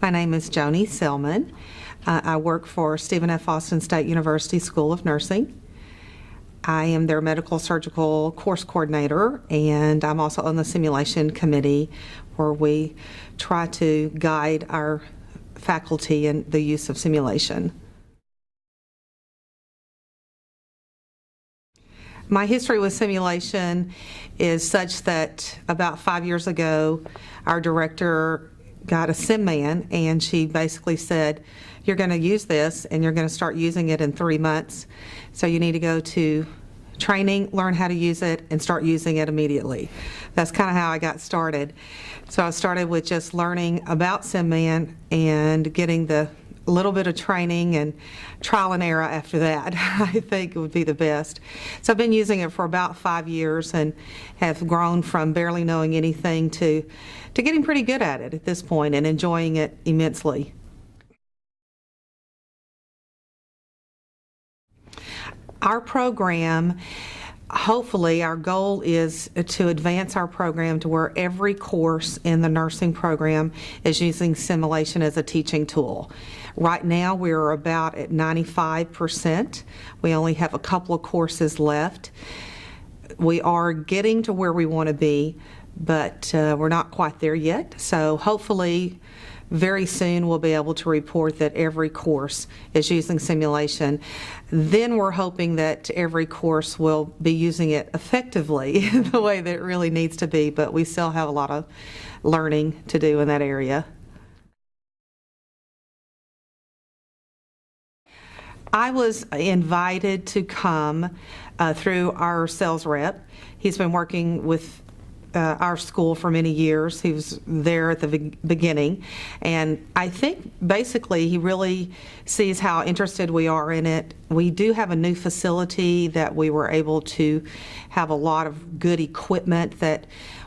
My name is Joanie Selman. I work for Stephen F. Austin State University School of Nursing. I am their medical surgical course coordinator, and I'm also on the simulation committee where we try to guide our faculty in the use of simulation. My history with simulation is such that about 5 years ago, our director got a sim man, and she basically said, you're going to use this and you're going to start using it in 3 months. So you need to go to training, learn how to use it, and start using it immediately. That's kind of how I got started. So I started with just learning about SimMan and getting the little bit of training and trial and error after that. I think it would be the best. So I've been using it for about 5 years and have grown from barely knowing anything to getting pretty good at it at this point and enjoying it immensely. Our program, hopefully our goal is to advance our program to where every course in the nursing program is using simulation as a teaching tool. Right now we're about at 95%. We only have a couple of courses left. We are getting to where we want to be, but we're not quite there yet. So hopefully very soon we'll be able to report that every course is using simulation. Then we're hoping that every course will be using it effectively the way that it really needs to be, but we still have a lot of learning to do in that area. I was invited to come through our sales rep. He's been working with our school for many years. He was there at the beginning, and I think basically he really sees how interested we are in it. We do have a new facility that we were able to have a lot of good equipment that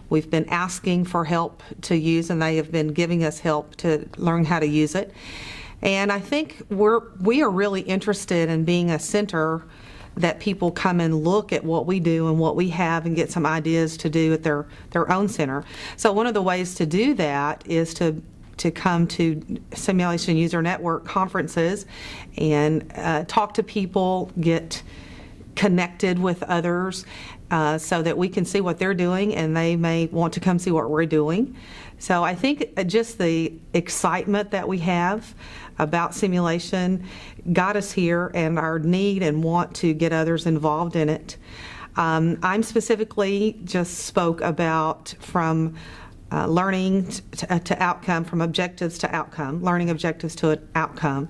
we've been asking for help to use, and they have been giving us help to learn how to use it. And I think we are really interested in being a center that people come and look at what we do and what we have and get some ideas to do at their own center. So one of the ways to do that is to come to Simulation User Network conferences and talk to people, get connected with others so that we can see what they're doing and they may want to come see what we're doing. So I think just the excitement that we have about simulation got us here, and our need and want to get others involved in it. I'm specifically just spoke about from learning to outcome, from objectives to outcome, learning objectives to an outcome,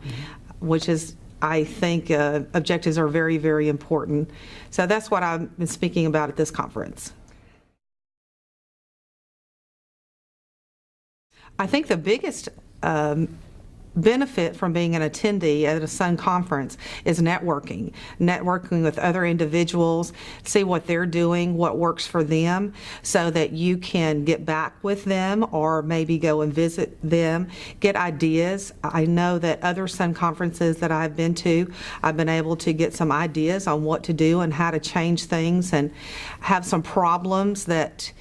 which is, I think, objectives are very, very important. So that's what I've been speaking about at this conference. I think the biggest benefit from being an attendee at a Sun conference is networking with other individuals, see what they're doing, what works for them, so that you can get back with them or maybe go and visit them, get ideas. I know that other Sun conferences that I've been to, I've been able to get some ideas on what to do and how to change things, and have some problems that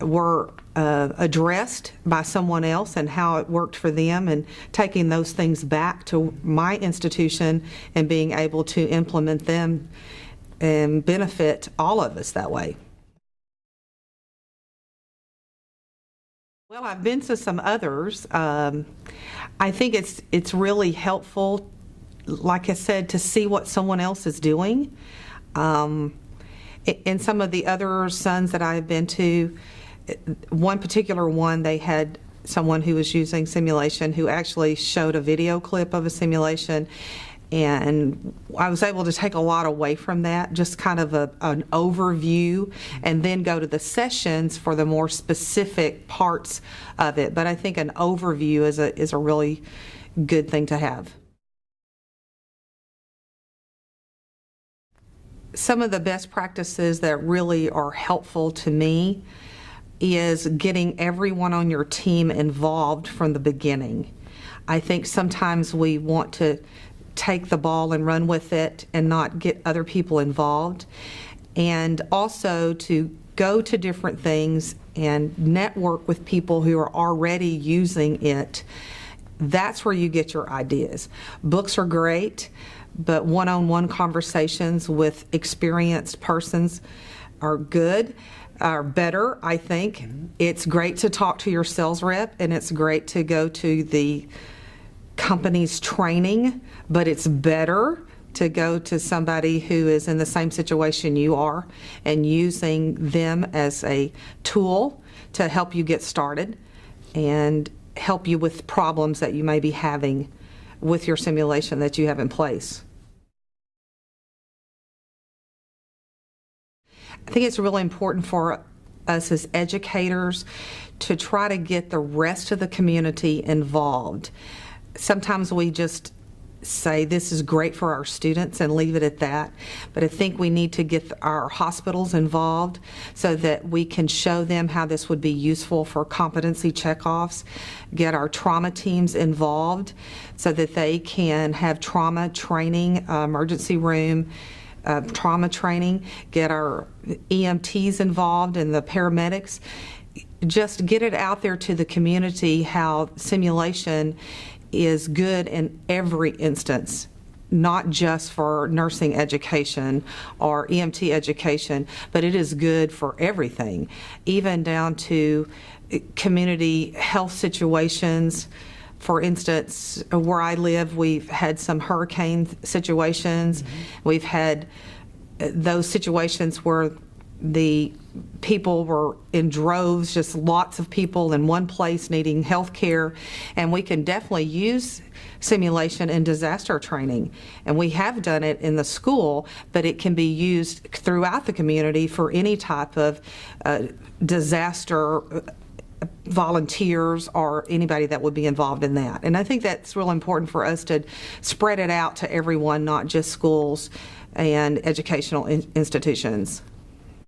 were addressed by someone else and how it worked for them, and taking those things back to my institution and being able to implement them and benefit all of us that way. Well, I've been to some others. I think it's really helpful, like I said, to see what someone else is doing. In some of the other Suns that I've been to, one particular one, they had someone who was using simulation who actually showed a video clip of a simulation, and I was able to take a lot away from that, just kind of an overview, and then go to the sessions for the more specific parts of it. But I think an overview is a really good thing to have. Some of the best practices that really are helpful to me is getting everyone on your team involved from the beginning. I think sometimes we want to take the ball and run with it and not get other people involved, and also to go to different things and network with people who are already using it That's where you get your ideas. Books are great, but one-on-one conversations with experienced persons are good, are better, I think. It's great to talk to your sales rep, and it's great to go to the company's training, but it's better to go to somebody who is in the same situation you are and using them as a tool to help you get started and help you with problems that you may be having with your simulation that you have in place. I think it's really important for us as educators to try to get the rest of the community involved. Sometimes we just say this is great for our students and leave it at that, but I think we need to get our hospitals involved so that we can show them how this would be useful for competency checkoffs, get our trauma teams involved so that they can have trauma training, emergency room trauma training, get our EMTs involved and the paramedics. Just get it out there to the community how simulation is good in every instance, not just for nursing education or EMT education, but it is good for everything, even down to community health situations. For instance, where I live, we've had some hurricane situations. We've had those situations where the people were in droves, just lots of people in one place needing health care, and we can definitely use simulation in disaster training. And we have done it in the school, but it can be used throughout the community for any type of disaster volunteers or anybody that would be involved in that. And I think that's real important for us to spread it out to everyone, not just schools and educational institutions.